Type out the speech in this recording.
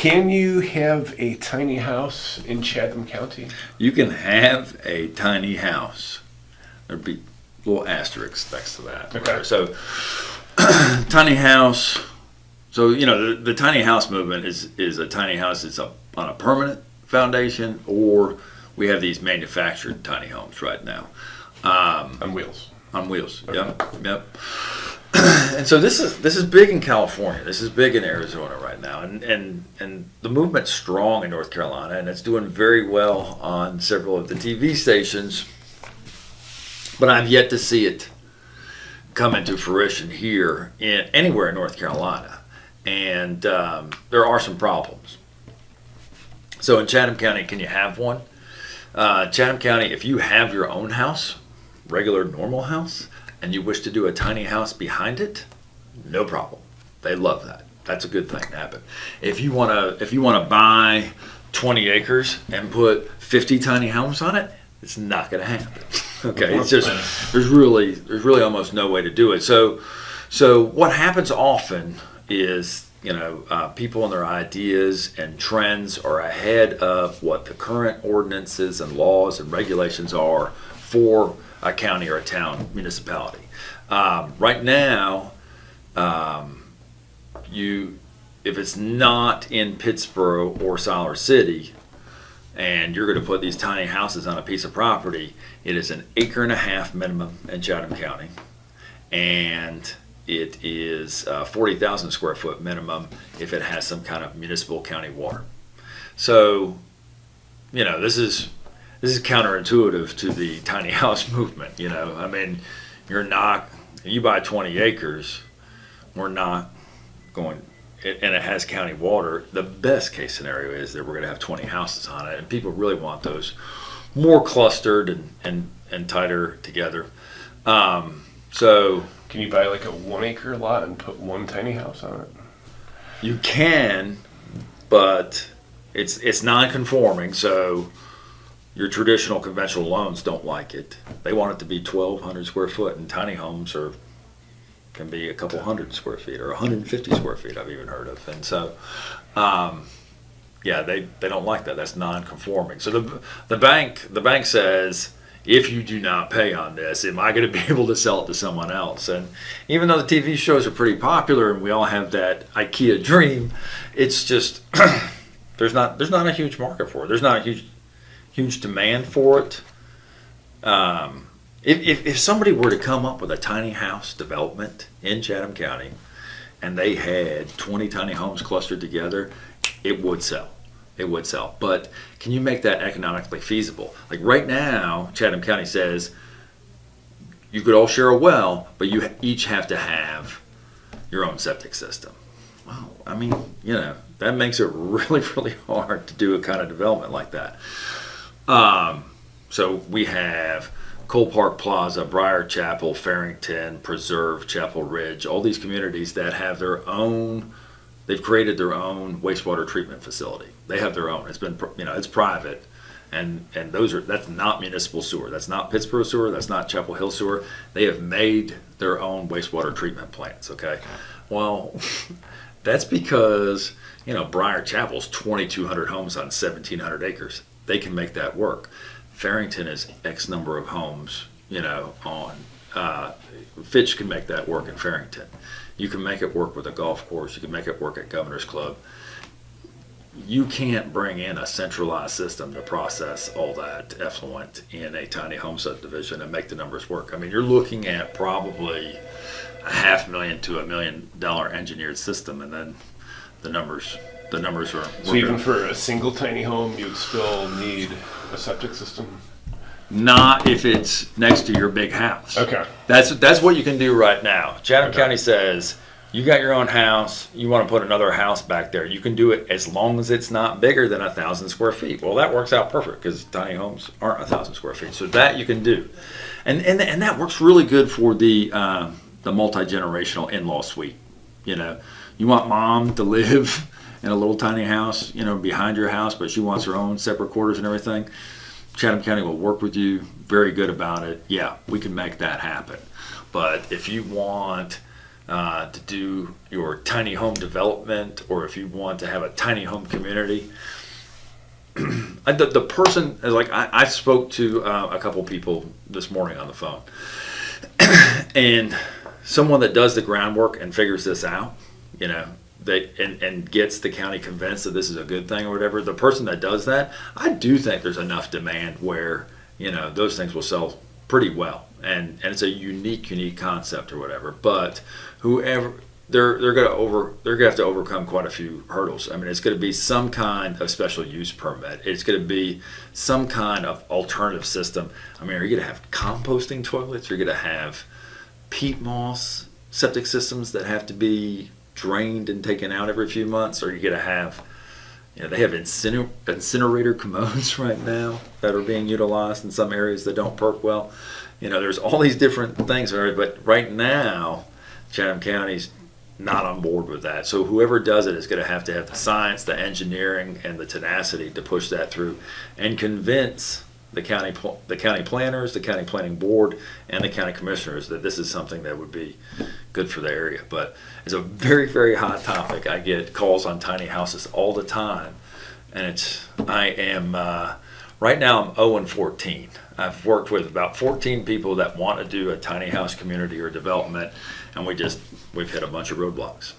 Can you have a tiny house in Chatham County? You can have a tiny house. There'd be little asterisks next to that. Okay. So, tiny house. So, the tiny house movement is a tiny house that's on a permanent foundation, or we have these manufactured tiny homes right now. On wheels. On wheels. Okay. Yep. And so this is big in California. This is big in Arizona right now, and the movement's strong in North Carolina, and it's doing very well on several of the TV stations. But I've yet to see it come into fruition here anywhere in North Carolina, and there are some problems. So in Chatham County, can you have one? Chatham County, if you have your own house, regular normal house, and you wish to do a tiny house behind it, no problem. They love that. That's a good thing to happen. If you wanna buy 20 acres and put 50 tiny homes on it, it's not gonna happen. Okay, it's just there's really almost no way to do it. So what happens often is people and their ideas and trends are ahead of what the current ordinances and laws and regulations are for a county or a town municipality. Right now, if it's not in Pittsburgh or Siler City, and you're going to put these tiny houses on a piece of property, it is 1.5 acres minimum in Chatham County, and it is 40,000 square foot minimum if it has some kind of municipal county water. So, this is counterintuitive to the tiny house movement. I mean, you buy 20 acres, we're not going, and it has county water. The best case scenario is that we're going to have 20 houses on it, and people really want those more clustered and tighter together. So can you buy like a 1 acre lot and put one tiny house on it? You can, but it's non-conforming, so your traditional conventional loans don't like it. They want it to be 1,200 square foot, and tiny homes can be a couple hundred square feet or 150 square feet. I've even heard of, and so they don't like that. That's non-conforming. So the bank says, if you do not pay on this, am I going to be able to sell it to someone else? And even though the TV shows are pretty popular and we all have that IKEA dream, it's just there's not a huge market for it. There's not a huge demand for it. If somebody were to come up with a tiny house development in Chatham County and they had 20 tiny homes clustered together, it would sell. It would sell. But can you make that economically feasible? Like right now, Chatham County says you could all share a well, but you each have to have your own septic system. Well, I mean, that makes it really, really hard to do a kind of development like that. So we have Cole Park Plaza, Briar Chapel, Farrington, Preserve, Chapel Ridge, all these communities that have they've created their own wastewater treatment facility. They have their own. It's been, it's private, and that's not municipal sewer. That's not Pittsburgh sewer. That's not Chapel Hill sewer. They have made their own wastewater treatment plants. Okay, well, that's because Briar Chapel's 2,200 homes on 1,700 acres. They can make that work. Farrington is X number of homes, on Fitch can make that work in Farrington. You can make it work with a golf course. You can make it work at Governor's Club. You can't bring in a centralized system to process all that effluent in a tiny home subdivision and make the numbers work. I mean, you're looking at probably $500,000 to $1 million engineered system, and then the numbers are. So even for a single tiny home, you'd still need a septic system? Not if it's next to your big house. Okay. That's what you can do right now. Chatham County says, you got your own house, you want to put another house back there, you can do it as long as it's not bigger than 1,000 square feet. Well, that works out perfect because tiny homes aren't 1,000 square feet. So that you can do. And that works really good for the multi-generational in-law suite. You want mom to live in a little tiny house, behind your house, but she wants her own separate quarters and everything. Chatham County will work with you, very good about it. Yeah, we can make that happen. But if you want to do your tiny home development, or if you want to have a tiny home community. The person is like, I spoke to a couple people this morning on the phone, and someone that does the groundwork and figures this out, you know, and gets the county convinced that this is a good thing or whatever. The person that does that, I do think there's enough demand where, you know, those things will sell pretty well, and it's a unique concept or whatever. But whoever, they're gonna have to overcome quite a few hurdles. I mean, it's going to be some kind of special use permit. It's going to be some kind of alternative system. I mean, are you going to have composting toilets? You're going to have peat moss septic systems that have to be drained and taken out every few months? Or are you going to have, you know, they have incinerator commodes right now that are being utilized in some areas that don't perk well. You know, there's all these different things, but right now, Chatham County's not on board with that. So whoever does it is going to have the science, the engineering, and the tenacity to push that through and convince the county planners, the county planning board, and the county commissioners that this is something that would be good for the area. But it's a very hot topic. I get calls on tiny houses all the time, and right now I'm 0 and 14. I've worked with about 14 people that want to do a tiny house community or development, and we've hit a bunch of roadblocks.